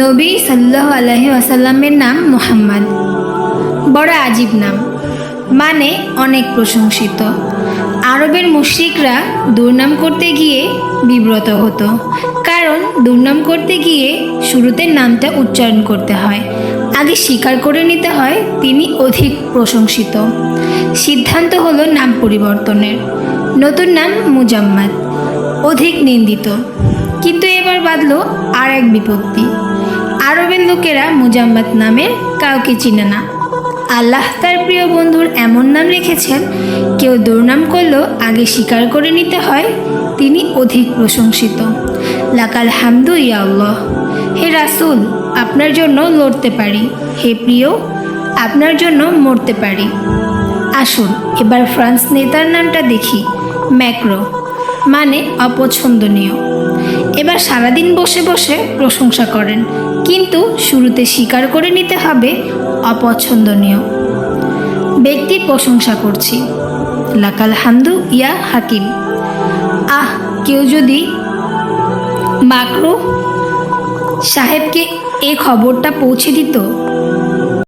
নবী সাল্লাল্লাহু আলাইহি ওয়াসাল্লামের নাম মুহাম্মদ। বড় আজীব নাম, মানে অনেক প্রশংসিত। আরবের মুশরিকরা দুর্নাম করতে গিয়ে বিব্রত হতো, কারণ দুর্নাম করতে গিয়ে শুরুতে নামটা উচ্চারণ করতে হয়, আগে স্বীকার করে নিতে হয় তিনি অধিক প্রশংসিত। সিদ্ধান্ত হলো নাম পরিবর্তনের। নতুন নাম মুজাম্মাদ, অধিক নিন্দিত। কিন্তু এবার বাঁধল আর এক বিপত্তি। আরবের লোকেরা মুজাম্মাদ নামের কাউকে চিনে না। আল্লাহ তার প্রিয় বন্ধুর এমন নাম রেখেছেন, কেউ দুর্নাম করলেও আগে স্বীকার করে নিতে হয় তিনি অধিক প্রশংসিত। লাকাল হামদু ইয়া আল্লাহ। হে রাসূল, আপনার জন্য লড়তে পারি। হে প্রিয়, আপনার জন্য মরতে পারি। আসুন এবার ফ্রান্স নেতার নামটা দেখি। ম্যাক্রো, মানে অপছন্দনীয়। এবার সারাদিন বসে বসে প্রশংসা করেন, কিন্তু শুরুতে স্বীকার করে নিতে হবে অপছন্দনীয়। ব্যক্তির প্রশংসা করছি। লাকাল হামদু ইয়া হাকিম। কেউ যদি মাকরু সাহেবকে এই খবরটা পৌঁছে দিত,